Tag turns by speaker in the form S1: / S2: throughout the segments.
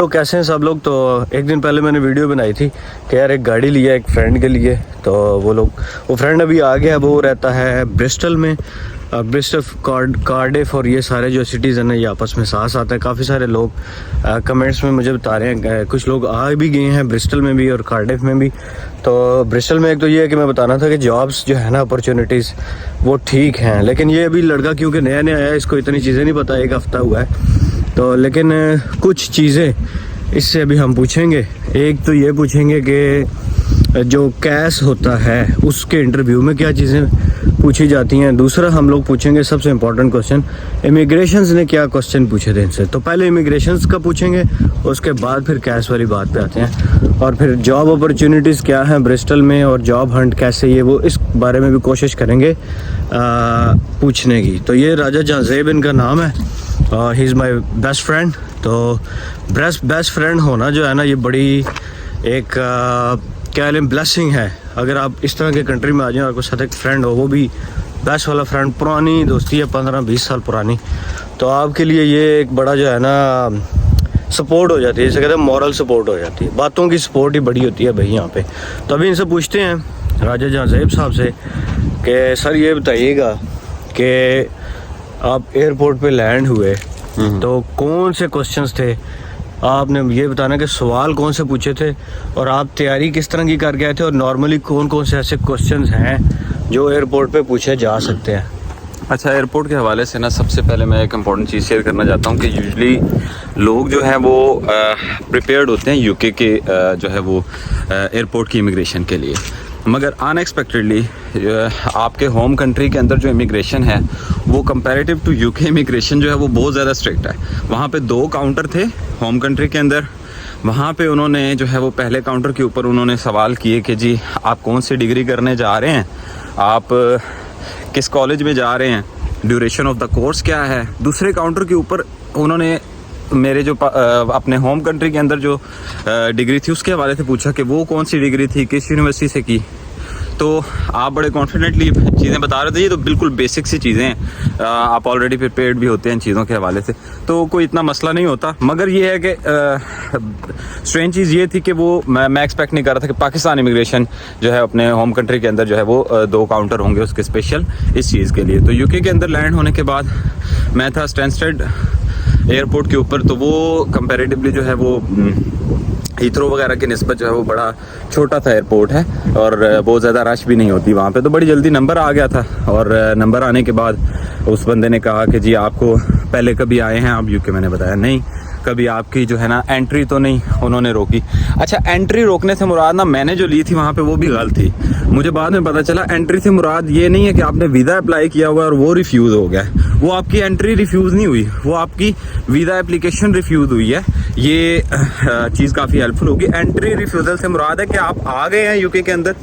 S1: तो कैसे हैं सब लोग। तो एक दिन पहले मैंने वीडियो बनाई थी कि यार एक गाड़ी लिया एक फ्रेंड के लिए। तो वो फ्रेंड अभी आ गया। वो रहता है ब्रिस्टल में। ब्रिस्टल कार्डिफ और ये सारे जो सिटीज़ हैं ना ये आपस में साथ आते हैं। काफ़ी सारे लोग कमेंट्स में मुझे बता रहे हैं, कुछ लोग आ भी गए हैं ब्रिस्टल में भी और कार्डिफ में भी। तो ब्रिस्टल में एक तो ये है कि मैं बताना था कि जॉब्स जो है ना अपॉर्चुनिटीज़ वो ठीक हैं, लेकिन ये अभी लड़का क्योंकि नया नया आया इसको इतनी चीज़ें नहीं पता, एक हफ़्ता हुआ है। तो लेकिन कुछ चीज़ें इससे अभी हम पूछेंगे। एक तो ये पूछेंगे कि जो कैश होता है उसके इंटरव्यू में क्या चीज़ें पूछी जाती हैं। दूसरा हम लोग पूछेंगे सबसे इम्पोर्टेंट क्वेश्चन, इमिग्रेशंस ने क्या क्वेश्चन पूछे थे इनसे। तो पहले इमिग्रेशंस का पूछेंगे, उसके बाद फिर कैश वाली बात पे आते हैं, और फिर जॉब अपॉर्चुनिटीज़ क्या हैं ब्रिस्टल में और जॉब हंट कैसे, ये वो इस बारे में भी कोशिश करेंगे पूछने की। तो ये राजा जहाज़ेब इनका नाम है, he is my best friend. तो बेस्ट फ्रेंड होना जो है ना ये बड़ी एक क्या लें ब्लेसिंग है। अगर आप इस तरह के कंट्री में आ जाएं और आपके साथ एक फ्रेंड हो, वो भी बेस्ट वाला फ्रेंड, पुरानी दोस्ती है 15-20 साल पुरानी, तो आपके लिए ये एक बड़ा जो है ना सपोर्ट हो जाती है। जैसे कहते हैं मॉरल सपोर्ट हो जाती है, बातों की सपोर्ट ही बड़ी होती है भाई यहाँ पे। तो अभी इनसे पूछते हैं राजा जहाज़ेब साहब से कि सर ये बताइएगा कि आप एयरपोर्ट पे लैंड हुए तो कौन से क्वेश्चंस थे, आपने ये बताना कि सवाल कौन से पूछे थे और आप तैयारी किस तरह की कर गए थे, और नॉर्मली कौन कौन से ऐसे क्वेश्चंस हैं जो एयरपोर्ट पे पूछे जा सकते हैं।
S2: अच्छा, एयरपोर्ट के हवाले से ना सबसे पहले मैं एक इम्पॉर्टेंट चीज़ शेयर करना चाहता हूँ कि यूजुअली लोग जो हैं वो प्रिपेयर्ड होते हैं यूके के जो है वो एयरपोर्ट की इमिग्रेशन के लिए, मगर अनएक्सपेक्टेडली आपके होम कंट्री के अंदर जो इमिग्रेशन है वो कंपैरेटिव टू यूके इमिग्रेशन जो है वो बहुत ज़्यादा स्ट्रिक्ट है। वहाँ पे 2 काउंटर थे होम कंट्री के अंदर। वहाँ पे उन्होंने जो है वो पहले काउंटर के ऊपर उन्होंने सवाल किए कि जी आप कौन सी डिग्री करने जा रहे हैं, आप किस कॉलेज में जा रहे हैं, ड्यूरेशन ऑफ द कोर्स क्या है। दूसरे काउंटर के ऊपर उन्होंने मेरे जो अपने होम कंट्री के अंदर जो डिग्री थी उसके हवाले से पूछा कि वो कौन सी डिग्री थी, किस यूनिवर्सिटी से की। तो आप बड़े कॉन्फिडेंटली चीज़ें बता रहे थे, ये तो बिल्कुल बेसिक सी चीज़ें हैं, आप ऑलरेडी प्रिपेयर्ड भी होते हैं इन चीज़ों के हवाले से, तो कोई इतना मसला नहीं होता। मगर ये है कि स्ट्रेंज चीज़ ये थी कि वो मैं एक्सपेक्ट नहीं कर रहा था कि पाकिस्तान इमिग्रेशन जो है अपने होम कंट्री के अंदर जो है वो 2 काउंटर होंगे उसके स्पेशल इस चीज़ के लिए। तो यूके के अंदर लैंड होने के बाद मैं था स्टैनस्टेड एयरपोर्ट के ऊपर, तो वो कंपैरेटिवली जो है वो हीथ्रो वगैरह की निस्बत जो है वो बड़ा छोटा सा एयरपोर्ट है और बहुत ज़्यादा रश भी नहीं होती वहाँ पे। तो बड़ी जल्दी नंबर आ गया था, और नंबर आने के बाद उस बंदे ने कहा कि जी आपको पहले कभी आए हैं आप यूके। मैंने बताया नहीं, कभी आपकी जो है ना एंट्री तो नहीं उन्होंने रोकी। अच्छा, एंट्री रोकने से मुराद ना मैंने जो ली थी वहाँ पे वो भी गलत थी। मुझे बाद में पता चला एंट्री से मुराद ये नहीं है कि आपने वीज़ा अप्लाई किया हुआ और वो रिफ्यूज़ हो गया। वो आपकी एंट्री रिफ्यूज़ नहीं हुई, वो आपकी वीज़ा एप्लीकेशन रिफ्यूज़ हुई है। ये चीज़ काफ़ी हेल्पफुल होगी। एंट्री रिफ्यूज़ल से मुराद है कि आप आ गए हैं यूके के अंदर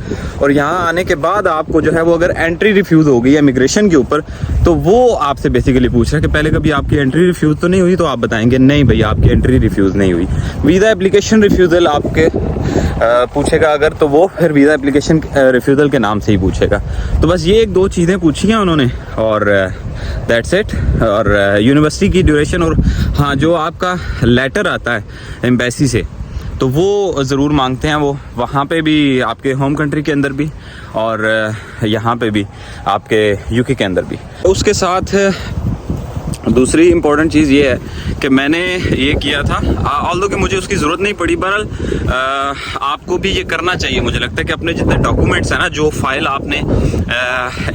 S2: और यहाँ आने के बाद आपको जो है वो अगर एंट्री रिफ्यूज़ हो गई है इमिग्रेशन के ऊपर, तो वो आपसे बेसिकली पूछ रहा है कि पहले कभी आपकी एंट्री रिफ्यूज़ तो नहीं हुई। तो आप बताएंगे नहीं भाई आपकी एंट्री रिफ्यूज़ नहीं हुई। वीज़ा एप्लीकेशन रिफ्यूज़ल आपके पूछेगा अगर, तो वो फिर वीज़ा एप्लीकेशन रिफ्यूज़ल के नाम से ही पूछेगा। तो बस ये 1-2 चीज़ें पूछी हैं उन्होंने और दैट्स इट। और यूनिवर्सिटी की ड्यूरेशन, और हाँ जो आपका लेटर आता है एम्बेसी से तो वो ज़रूर मांगते हैं वो, वहाँ पे भी आपके होम कंट्री के अंदर भी और यहाँ पे भी आपके यूके के अंदर भी। उसके साथ दूसरी इम्पॉर्टेंट चीज़ ये है कि मैंने ये किया था, ऑल्दो कि मुझे उसकी ज़रूरत नहीं पड़ी, बहरहाल आपको भी ये करना चाहिए। मुझे लगता है कि अपने जितने डॉक्यूमेंट्स हैं ना, जो फाइल आपने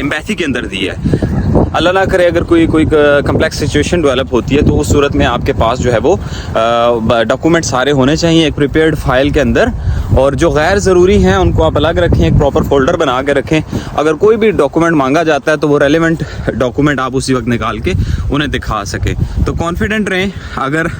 S2: एम्बेसी के अंदर दी है, अल्लाह ना करे अगर कोई कम्प्लेक्स सिचुएशन डेवलप होती है तो उस सूरत में आपके पास जो है वो डॉक्यूमेंट सारे होने चाहिए एक प्रिपेयर्ड फाइल के अंदर, और जो गैर ज़रूरी हैं उनको आप अलग रखें, एक प्रॉपर फोल्डर बना के रखें। अगर कोई भी डॉक्यूमेंट मांगा जाता है तो वो रेलेवेंट डॉक्यूमेंट आप उसी वक्त निकाल के उन्हें दिखा सके। तो कॉन्फिडेंट रहें अगर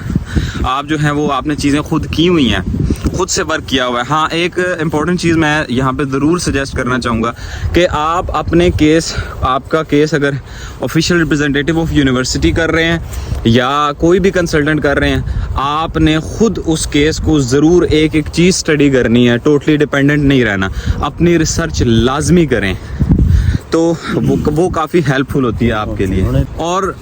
S2: आप जो हैं वो आपने चीज़ें खुद की हुई हैं, खुद से वर्क किया हुआ है। हाँ, एक इम्पॉर्टेंट चीज़ मैं यहाँ पे ज़रूर सजेस्ट करना चाहूँगा कि आप अपने केस, आपका केस अगर ऑफिशियल रिप्रेजेंटेटिव ऑफ यूनिवर्सिटी कर रहे हैं या कोई भी कंसल्टेंट कर रहे हैं, आपने खुद उस केस को ज़रूर एक एक चीज़ स्टडी करनी है। टोटली डिपेंडेंट नहीं रहना, अपनी रिसर्च लाजमी करें, तो वो काफ़ी हेल्पफुल होती है आपके लिए। और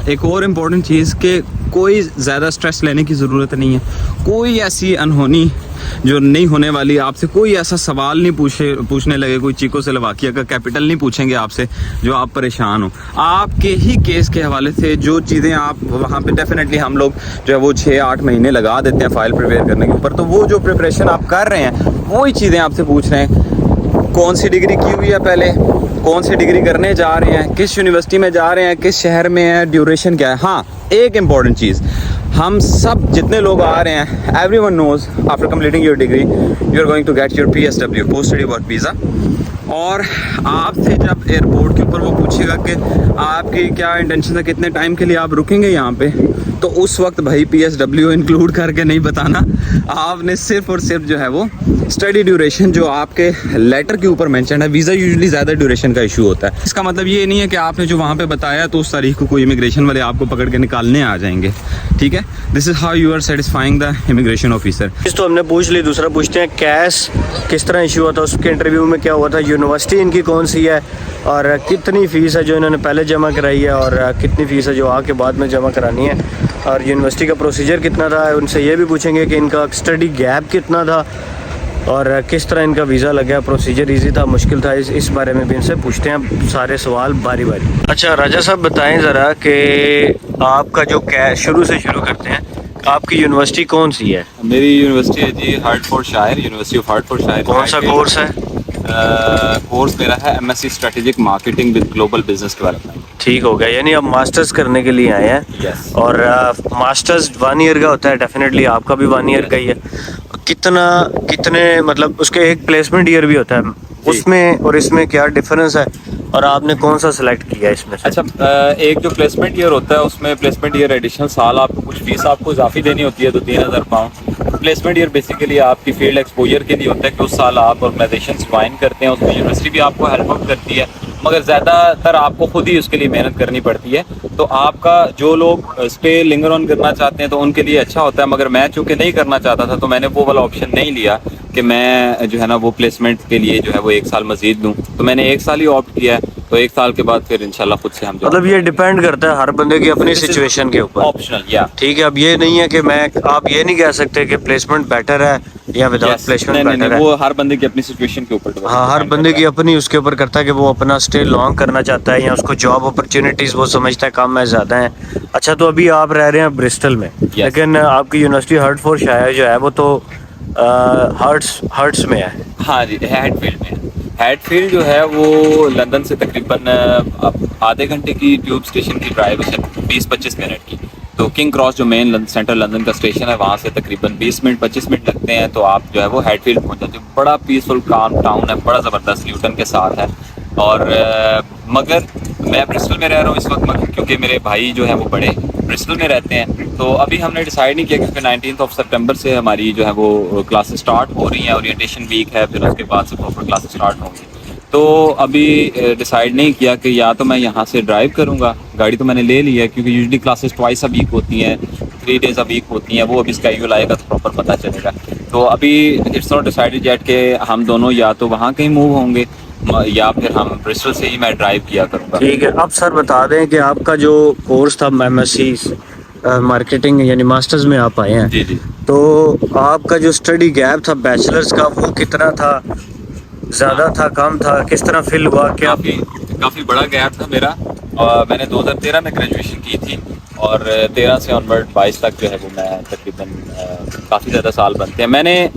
S2: एक और इम्पॉर्टेंट चीज़ कि कोई ज़्यादा स्ट्रेस लेने की ज़रूरत नहीं है, कोई ऐसी अनहोनी जो नहीं होने वाली, आपसे कोई ऐसा सवाल नहीं पूछने लगे, कोई चेकोस्लोवाकिया का कैपिटल नहीं पूछेंगे आपसे जो आप परेशान हो। आपके ही केस के हवाले से जो चीज़ें आप वहाँ पे डेफिनेटली हम लोग जो है वो 6-8 महीने लगा देते हैं फाइल प्रिपेयर करने के ऊपर, तो वो जो प्रिपरेशन आप कर रहे हैं वही चीज़ें आपसे पूछ रहे हैं। कौन सी डिग्री की हुई है पहले, कौन सी डिग्री करने जा रहे हैं, किस यूनिवर्सिटी में जा रहे हैं, किस शहर में है, ड्यूरेशन क्या है। हाँ, एक इम्पॉर्टेंट चीज़, हम सब जितने लोग आ रहे हैं, everyone knows after completing your degree you are going to get your PSW, post study work visa. और आपसे जब एयरपोर्ट के ऊपर वो पूछेगा कि आपकी क्या इंटेंशन है, कितने टाइम के लिए आप रुकेंगे यहाँ पे, तो उस वक्त भाई PSW इंक्लूड करके नहीं बताना, आपने सिर्फ और सिर्फ जो है वो स्टडी ड्यूरेशन जो आपके लेटर के ऊपर मेंशन है। वीज़ा यूजुअली ज़्यादा ड्यूरेशन का इशू होता है। इसका मतलब ये नहीं है कि आपने जो वहाँ पे बताया तो उस तारीख को कोई इमिग्रेशन वाले आपको पकड़ के निकालने आ जाएंगे, ठीक है। This is how you are satisfying the immigration officer.
S1: तो हमने पूछ ली, दूसरा पूछते हैं कैश किस तरह इशू हुआ था, उसके इंटरव्यू में क्या हुआ था, यूनिवर्सिटी इनकी कौन सी है और कितनी फ़ीस है जो इन्होंने पहले जमा कराई है और कितनी फ़ीस है जो आके बाद में जमा करानी है, और यूनिवर्सिटी का प्रोसीजर कितना था। उनसे ये भी पूछेंगे कि इनका स्टडी गैप कितना था और किस तरह इनका वीज़ा लगा, प्रोसीजर इजी था, मुश्किल था, इस बारे में भी इनसे पूछते हैं सारे सवाल बारी बारी। अच्छा राजा साहब बताएं ज़रा कि आपका जो शुरू से शुरू करते हैं, आपकी यूनिवर्सिटी कौन सी है?
S2: मेरी यूनिवर्सिटी है जी हार्टफोर्डशायर, यूनिवर्सिटी ऑफ हार्टफोर्डशायर।
S1: कौन सा कोर्स है?
S2: कोर्स मेरा है MSc strategic marketing with global business development.
S1: ठीक हो गया, यानी आप मास्टर्स करने के लिए आए हैं।
S2: Yes.
S1: और मास्टर्स 1 ईयर का होता है, डेफिनेटली आपका भी 1 ईयर का ही है। कितने मतलब उसके एक प्लेसमेंट ईयर भी होता है, उसमें और इसमें क्या डिफरेंस है और आपने कौन सा सिलेक्ट किया इसमें से?
S2: अच्छा, एक जो प्लेसमेंट ईयर होता है उसमें प्लेसमेंट ईयर एडिशनल साल आपको कुछ फीस आपको इजाफी देनी होती है, तो 3000 पाउंड। प्लेसमेंट ईयर बेसिकली आपकी फील्ड एक्सपोजर के लिए होता है कि उस साल आप ऑर्गेनाइजेशन ज्वाइन करते हैं, उसमें यूनिवर्सिटी भी आपको हेल्प आउट करती है, मगर ज़्यादातर आपको खुद ही उसके लिए मेहनत करनी पड़ती है। तो आपका जो लोग इस पे लिंगर ऑन करना चाहते हैं तो उनके लिए अच्छा होता है, मगर मैं चूँकि नहीं करना चाहता था तो मैंने वो वाला ऑप्शन नहीं लिया कि मैं जो है ना वो प्लेसमेंट के लिए जो है वो 1 साल मजीद दूँ, तो मैंने 1 साल ही ऑप्ट किया है। तो 1 साल के बाद फिर इंशाल्लाह खुद से हम
S1: मतलब ये डिपेंड करता है हर बंदे की अपनी सिचुएशन के ऊपर,
S2: ऑप्शनल या
S1: ठीक है। अब ये नहीं है कि आप ये नहीं कह सकते कि प्लेसमेंट बेटर है या विदाउट प्लेसमेंट बेटर है,
S2: वो हर बंदे की अपनी सिचुएशन के ऊपर।
S1: हाँ, हर बंदे की अपनी उसके ऊपर करता है कि वो अपना स्टे लॉन्ग करना चाहता है या उसको जॉब अपॉर्चुनिटीज़ वो समझता है कम है ज़्यादा है। अच्छा, तो अभी आप रह रहे हैं ब्रिस्टल में, लेकिन आपकी यूनिवर्सिटी हार्टफोर्डशायर जो है वो तो हर्ट्स में है।
S2: हाँ जी, हैटफील्ड में। हैटफील्ड जो है वो लंदन से तकरीबन आधे घंटे की ट्यूब स्टेशन की ड्राइव है, 20-25 मिनट की। तो किंग क्रॉस जो मेन सेंट्रल लंदन का स्टेशन है वहाँ से तकरीबन 20-25 मिनट लगते हैं, तो आप जो है वो हैटफील्ड पहुँच जाते हो। बड़ा पीसफुल काम टाउन है, बड़ा ज़बरदस्त ल्यूटन के साथ है। और मगर मैं ब्रिस्टल में रह रहा हूँ इस वक्त, क्योंकि मेरे भाई जो है वो बड़े ब्रिस्टल में रहते हैं। तो अभी हमने डिसाइड नहीं किया, क्योंकि 19 सितंबर से हमारी जो है वो क्लासेस स्टार्ट हो रही हैं, ओरिएंटेशन वीक है, फिर उसके बाद से प्रॉपर क्लासेस स्टार्ट होंगी। तो अभी डिसाइड नहीं किया कि या तो मैं यहाँ से ड्राइव करूँगा, गाड़ी तो मैंने ले ली है, क्योंकि usually classes twice a week होती हैं, 3 डेज़ अ वीक होती हैं, वो अभी स्केड्यूल आएगा तो प्रॉपर पता चलेगा। तो अभी इट्स नॉट डिसाइडेड येट कि हम दोनों या तो वहाँ कहीं मूव होंगे या फिर हम ब्रिस्टल से ही मैं ड्राइव किया करूँगा।
S1: ठीक है, अब सर बता दें कि आपका जो कोर्स था MSc मार्केटिंग यानी मास्टर्स में आप आए हैं,
S2: जी जी,
S1: तो आपका जो स्टडी गैप था बैचलर्स का वो कितना था, ज़्यादा था, कम था, किस तरह फिल हुआ? क्या
S2: काफ़ी बड़ा गैप था मेरा। और मैंने 2013 में ग्रेजुएशन की थी और 13 से ऑनवर्ड 22 तक जो है वो मैं तकरीबन काफ़ी ज़्यादा साल बनते हैं मैंने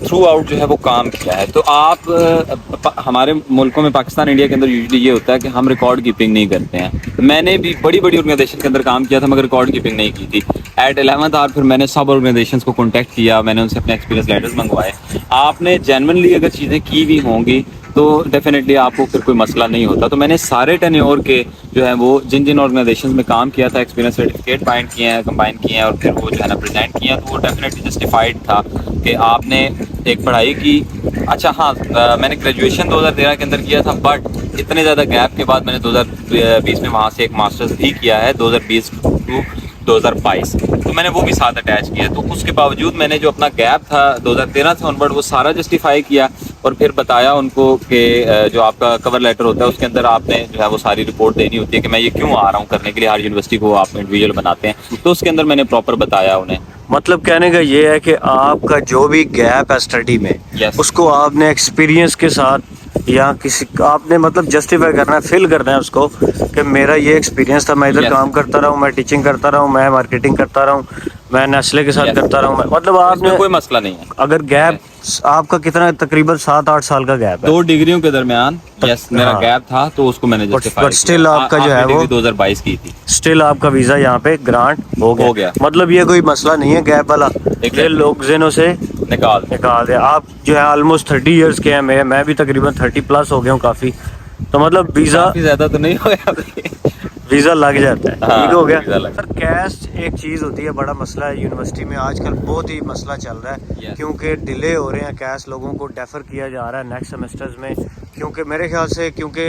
S2: थ्रू आउट जो है वो काम किया है। तो आप हमारे मुल्कों में, पाकिस्तान इंडिया के अंदर यूजुअली ये होता है कि हम रिकॉर्ड कीपिंग नहीं करते हैं। मैंने भी बड़ी बड़ी ऑर्गेनाइजेशन के अंदर काम किया था मगर रिकॉर्ड कीपिंग नहीं की थी। एट 11th आवर फिर मैंने सब ऑर्गेनाइजेशन को कॉन्टैक्ट किया, मैंने उनसे अपने एक्सपीरियंस लेटर्स मंगवाए। आपने जेन्युइनली अगर चीज़ें की भी होंगी तो डेफिनेटली आपको फिर कोई मसला नहीं होता। तो मैंने सारे टेन्योर के जो है वो जिन जिन ऑर्गेनाइजेशंस में काम किया था एक्सपीरियंस सर्टिफिकेट बाइंड किए हैं, कंबाइन किए हैं और फिर वो जो है ना प्रेजेंट किए हैं, तो वो डेफिनेटली जस्टिफाइड था कि आपने एक पढ़ाई की। अच्छा हाँ, मैंने ग्रेजुएशन 2013 के अंदर किया था, बट इतने ज़्यादा गैप के बाद मैंने 2020 में वहाँ से एक मास्टर्स भी किया है, 2020 टू 2022। तो मैंने वो भी साथ अटैच किया। तो उसके बावजूद मैंने जो अपना गैप था 2013 से ऑनवर्ड वो सारा जस्टिफाई किया और फिर बताया उनको कि जो आपका कवर लेटर होता है उसके अंदर आपने जो है वो सारी रिपोर्ट देनी होती है कि मैं ये क्यों आ रहा हूँ करने के लिए। हर यूनिवर्सिटी को आप इंडिविजुअल बनाते हैं, तो उसके अंदर मैंने प्रॉपर बताया उन्हें।
S1: मतलब कहने का ये है कि आपका जो भी गैप है स्टडी में,
S2: Yes.
S1: उसको आपने एक्सपीरियंस के साथ या किसी आपने मतलब जस्टिफाई करना है, फिल करना है उसको कि मेरा ये एक्सपीरियंस था, मैं इधर
S2: Yes.
S1: काम करता रहा हूँ, मैं टीचिंग करता रहा हूँ, मैं मार्केटिंग करता रहा हूँ, मैं नेस्ले के साथ
S2: Yes.
S1: करता रहा हूँ, मतलब
S2: इसमें
S1: आपने
S2: कोई मसला नहीं है।
S1: अगर गैप आपका कितना तकरीबन 7-8 साल का गैप है
S2: 2 डिग्रियों के दरमियान यस मेरा
S1: हाँ।
S2: गैप था, तो उसको मैंने जस्टिफाई
S1: but still आपका जो है वो
S2: 2022 की थी।
S1: स्टिल आपका वीजा यहाँ पे ग्रांट हो गया। मतलब ये कोई मसला नहीं है गैप वाला, ये लोग जिनों से
S2: निकाल
S1: दे। आप जो है ऑलमोस्ट 30 इयर्स के हैं, मैं भी तकरीबन 30 प्लस हो गया हूँ काफ़ी, तो मतलब वीज़ा
S2: काफी ज्यादा तो नहीं हो गया
S1: वीज़ा लग जाता है।
S2: हाँ,
S1: ठीक हो गया।
S2: वीज़ा लग
S1: सर कैश एक चीज़ होती है, बड़ा मसला है यूनिवर्सिटी में आजकल, बहुत ही मसला चल रहा है
S2: Yes.
S1: क्योंकि डिले हो रहे हैं कैश, लोगों को डेफर किया जा रहा है नेक्स्ट सेमेस्टर्स में, क्योंकि मेरे ख्याल से क्योंकि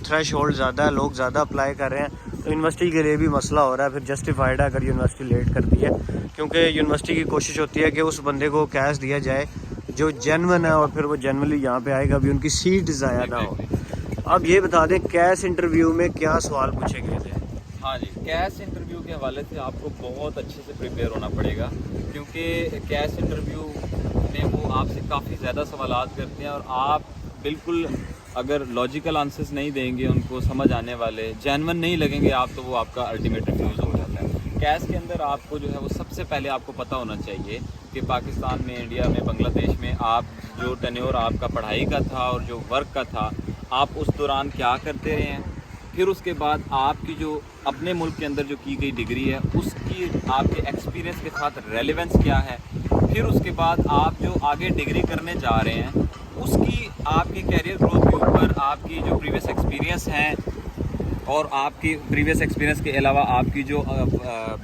S1: थ्रेश होल्ड ज़्यादा है, लोग ज़्यादा अप्लाई कर रहे हैं, तो यूनिवर्सिटी के लिए भी मसला हो रहा है। फिर जस्टिफाइड है अगर यूनिवर्सिटी लेट करती है, क्योंकि यूनिवर्सिटी की कोशिश होती है कि उस बंदे को कैश दिया जाए जो जेन्युइन है और फिर वो जेन्युइनली यहाँ पे आएगा, अभी उनकी सीट ज़ाया ना हो। अब ये बता दें कैश इंटरव्यू में क्या सवाल पूछे गए थे?
S2: हाँ जी, कैश इंटरव्यू के हवाले से आपको बहुत अच्छे से प्रिपेयर होना पड़ेगा, क्योंकि कैश इंटरव्यू में वो आपसे काफ़ी ज़्यादा सवालात करते हैं और आप बिल्कुल अगर लॉजिकल आंसर्स नहीं देंगे उनको समझ आने वाले, जेन्युइन नहीं लगेंगे आप, तो वो आपका अल्टीमेट रिफ्यूज़ हो जाता है। कैश के अंदर आपको जो है वो सबसे पहले आपको पता होना चाहिए कि पाकिस्तान में, इंडिया में, बांग्लादेश में आप जो टेन्योर आपका पढ़ाई का था और जो वर्क का था, आप उस दौरान क्या करते रहे हैं। फिर उसके बाद आपकी जो अपने मुल्क के अंदर जो की गई डिग्री है उसकी आपके एक्सपीरियंस के साथ रेलेवेंस क्या है। फिर उसके बाद आप जो आगे डिग्री करने जा रहे हैं उसकी आपकी कैरियर ग्रोथ के ऊपर आपकी जो प्रीवियस एक्सपीरियंस हैं और आपकी प्रीवियस एक्सपीरियंस के अलावा आपकी जो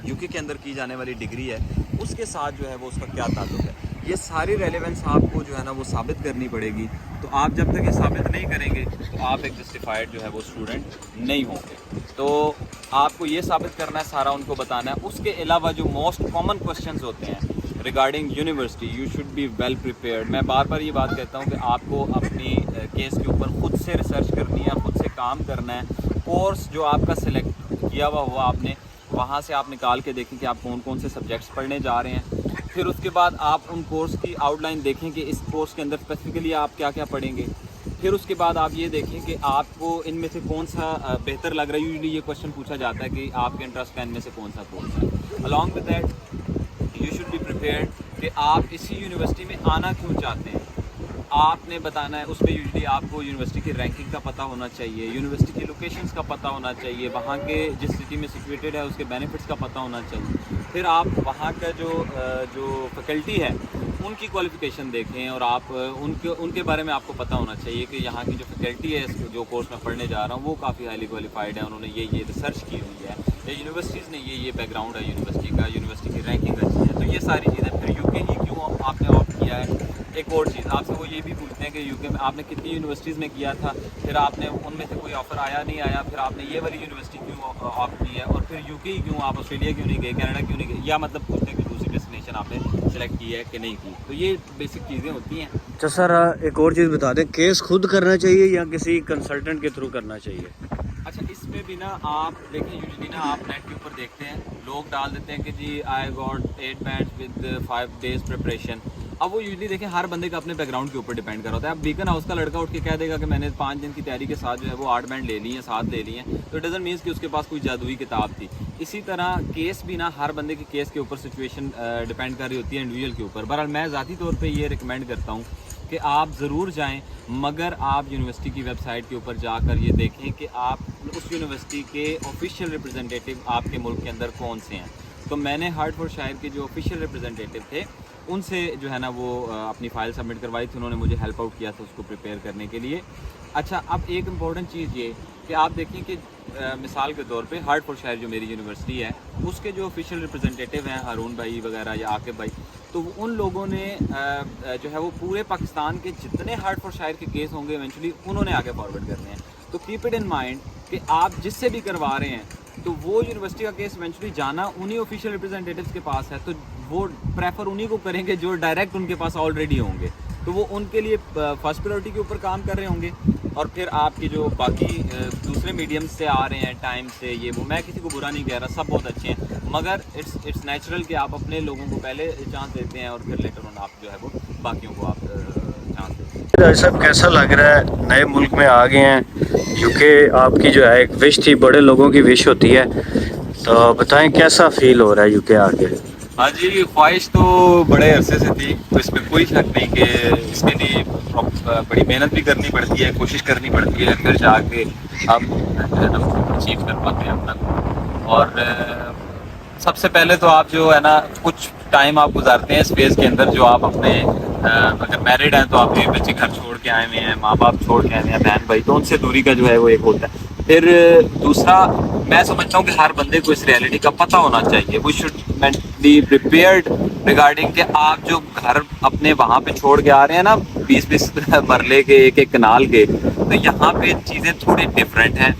S2: यूके के अंदर की जाने वाली डिग्री है उसके साथ जो है वो उसका क्या ताल्लुक है, ये सारी रेलेवेंस आपको जो है ना वो साबित करनी पड़ेगी। तो आप जब तक ये साबित नहीं करेंगे तो आप एक जस्टिफाइड जो है वो स्टूडेंट नहीं होंगे। तो आपको ये साबित करना है, सारा उनको बताना है। उसके अलावा जो मोस्ट कॉमन क्वेश्चंस होते हैं regarding university, you should be well prepared. मैं बार बार ये बात कहता हूँ कि आपको अपनी केस के ऊपर खुद से रिसर्च करनी है, खुद से काम करना है। कोर्स जो आपका सिलेक्ट किया हुआ आपने वहाँ से आप निकाल के देखें कि आप कौन कौन से सब्जेक्ट्स पढ़ने जा रहे हैं। फिर उसके बाद आप उन कोर्स की आउटलाइन देखें कि इस कोर्स के अंदर स्पेसिफिकली आप क्या क्या पढ़ेंगे। फिर उसके बाद आप ये देखें कि आपको इनमें से कौन सा बेहतर लग रहा है। यूजुअली ये क्वेश्चन पूछा जाता है कि आपके इंटरेस्ट का इनमें से कौन सा कोर्स है। Along with that you should be prepared कि आप इसी यूनिवर्सिटी में आना क्यों चाहते हैं, आपने बताना है। उसमें यूजुअली आपको यूनिवर्सिटी की रैंकिंग का पता होना चाहिए, यूनिवर्सिटी की लोकेशंस का पता होना चाहिए, वहाँ के जिस सिटी में सिचुएटेड है उसके बेनिफिट्स का पता होना चाहिए। फिर आप वहाँ का जो फैकल्टी है उनकी क्वालिफ़िकेशन देखें और आप उनके बारे में आपको पता होना चाहिए कि यहाँ की जो फैकल्टी है जो कोर्स में पढ़ने जा रहा हूँ वो काफ़ी हाईली क्वालिफाइड है, उन्होंने ये रिसर्च की हुई है, या यूनिवर्सिटीज़ ने ये बैकग्राउंड है यूनिवर्सिटी का, यूनिवर्सिटी की रैंकिंग अच्छी है। तो ये सारी चीज़ें। फिर यूके ही क्यों आपने ऑप्ट किया है। एक और चीज़ आपसे वो ये भी पूछते हैं कि यूके में आपने कितनी यूनिवर्सिटीज़ में किया था, फिर आपने उनमें से कोई ऑफ़र आया नहीं आया, फिर आपने ये वाली यूनिवर्सिटी क्यों ऑप्ट की है, और फिर यूके ही क्यों, आप ऑस्ट्रेलिया क्यों नहीं गए, कनाडा क्यों नहीं गए, या मतलब पूछते हैं कि दूसरी डेस्टिनेशन आपने सेलेक्ट की है कि नहीं की। तो ये बेसिक चीज़ें होती हैं।
S1: अच्छा सर एक और चीज़ बता दें, केस खुद करना चाहिए या किसी कंसल्टेंट के थ्रू करना चाहिए?
S2: अच्छा, इसमें भी ना आप देखें, यूजुअली ना आप नेट के ऊपर देखते हैं लोग डाल देते हैं कि जी I got 8 bands with 5 days preparation. अब वो यूजुअली देखें हर बंदे का अपने बैकग्राउंड के ऊपर डिपेंड कर होता है। अब बीकन हाउस का लड़का उठ के कह देगा कि मैंने 5 दिन की तैयारी के साथ जो है वो 8 बैंड ले ली हैं, 7 ले ली हैं, तो इट डजंट मीन्स कि उसके पास कोई जादुई किताब थी। इसी तरह केस भी ना हर बंदे के केस के ऊपर सिचुएशन डिपेंड कर रही होती है, इंडिविजुअल के ऊपर। बहरहाल मैं ज़ाती तौर पर ये रिकमेंड करता हूँ कि आप ज़रूर जाएं, मगर आप यूनिवर्सिटी की वेबसाइट के ऊपर जाकर ये देखें कि आप उस यूनिवर्सिटी के ऑफिशियल रिप्रेजेंटेटिव आपके मुल्क के अंदर कौन से हैं। तो मैंने हार्टफोर्डशायर के जो ऑफिशियल रिप्रेजेंटेटिव थे उनसे जो है ना वो अपनी फ़ाइल सबमिट करवाई थी, उन्होंने मुझे हेल्प आउट किया था उसको प्रिपेयर करने के लिए। अच्छा, अब एक इम्पॉर्टेंट चीज़ ये कि आप देखें कि मिसाल के तौर पे हार्टफोर्डशायर जो मेरी यूनिवर्सिटी है उसके जो ऑफिशियल रिप्रेजेंटेटिव हैं हारून भाई वगैरह या आकिब भाई, तो उन लोगों ने जो है वो पूरे पाकिस्तान के जितने हार्टफोर्डशायर के केस होंगे इवेंचुअली उन्होंने आगे फॉरवर्ड करने हैं। तो कीप इट इन माइंड कि आप जिससे भी करवा रहे हैं तो वो यूनिवर्सिटी का केस इवेंचुअली जाना उन्हीं ऑफिशियल रिप्रेजेंटेटिव्स के पास है, तो वो प्रेफर उन्हीं को करेंगे जो डायरेक्ट उनके पास ऑलरेडी होंगे, तो वो उनके लिए फर्स्ट प्रायोरिटी के ऊपर काम कर रहे होंगे। और फिर आपके जो बाकी दूसरे मीडियम्स से आ रहे हैं, टाइम से, ये वो, मैं किसी को बुरा नहीं कह रहा, सब बहुत अच्छे हैं, मगर इट्स नेचुरल कि आप अपने लोगों को पहले चांस देते हैं और फिर लेटर ऑन आप जो है वो बाकियों को आप चांस देते हैं।
S1: भाई साहब कैसा लग रहा है, नए मुल्क में आ गए हैं, यूके आपकी जो है एक विश थी, बड़े लोगों की विश होती है, तो बताएं कैसा फील हो रहा है यूके आके?
S2: हाँ जी, ख्वाहिश तो बड़े अरसे से थी, तो इसमें कोई शक नहीं कि इसके लिए बड़ी मेहनत भी करनी पड़ती है, कोशिश करनी पड़ती है, फिर जाके हम अचीव कर पाते हैं अपना। और सबसे पहले तो आप जो है ना कुछ टाइम आप गुजारते हैं इस फेज़ के अंदर, जो आप अपने अगर मैरिड हैं तो आपके बच्चे घर छोड़ के आए हुए हैं, माँ बाप छोड़ के आए हुए हैं, बहन भाई, तो उनसे दूरी का जो है वो एक होता है। फिर दूसरा, मैं समझता हूँ कि हर बंदे को इस रियलिटी का पता होना चाहिए, we should be prepared regarding कि आप जो घर अपने वहाँ पे छोड़ के आ रहे हैं ना 20-20 मरले के, एक कनाल के, तो यहाँ पे चीज़ें थोड़ी डिफरेंट हैं,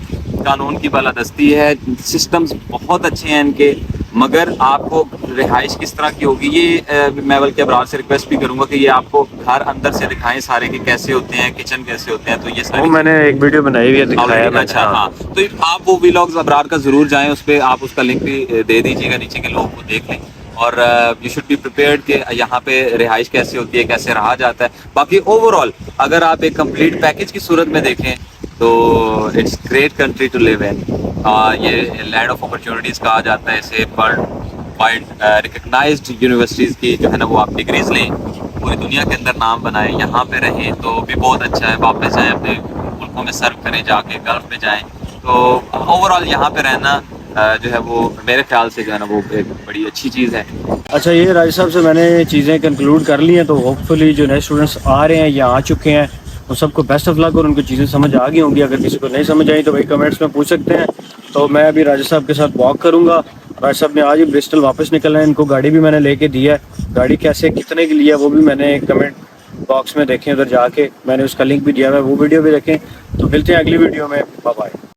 S2: कानून की बालादस्ती है, सिस्टम्स बहुत अच्छे हैं इनके, मगर आपको रिहाइश किस तरह की होगी ये मैं बल्कि अब्रार से रिक्वेस्ट भी करूंगा कि ये आपको घर अंदर से दिखाएं सारे के कैसे होते हैं, किचन कैसे होते हैं, तो ये सारी
S1: मैंने एक वीडियो बनाई हुई है, दिखाया मैंने।
S2: अच्छा, हाँ, तो आप वो व्लॉग्स अब्रार का जरूर जाएं, उस पर आप उसका लिंक भी दे दीजिएगा नीचे के लोगों को देख लें। और यू शुड बी प्रिपेयर्ड कि यहाँ पे रिहाइश कैसे होती है, कैसे रहा जाता है। बाकी ओवरऑल अगर आप एक कंप्लीट पैकेज की सूरत में देखें तो it's great country to live in. ये लैंड ऑफ अपॉर्चुनिटीज़ कहा जाता है इसे, वर्ल्ड वाइड रिकग्नाइज्ड यूनिवर्सिटीज़ की जो है ना वो आप डिग्रीज लें, पूरी दुनिया के अंदर नाम बनाएं, यहाँ पे रहें तो भी बहुत अच्छा है, वापस जाएं अपने मुल्कों में सर्व करें, जाके गल्फ में जाएं, तो ओवरऑल यहाँ पे रहना जो है वो मेरे ख्याल से जो है ना वो एक बड़ी अच्छी चीज़ है।
S1: अच्छा, ये राज साहब से मैंने चीज़ें कंक्लूड कर ली हैं, तो होपफुली जो नए स्टूडेंट्स आ रहे हैं या आ चुके हैं वो सबको बेस्ट ऑफ लक, और उनको चीज़ें समझ आ गई होंगी। अगर किसी को नहीं समझ आई तो भाई कमेंट्स में पूछ सकते हैं। तो मैं अभी राजा साहब के साथ वॉक करूँगा। राजा साहब ने आज ही ब्रिस्टल वापस निकलना है, इनको गाड़ी भी मैंने लेके दी है, गाड़ी कैसे कितने की लिया वो भी मैंने कमेंट बॉक्स में देखें, उधर जाके मैंने उसका लिंक भी दिया है, वो वीडियो भी देखें। तो मिलते हैं अगली वीडियो में, बाय बाय।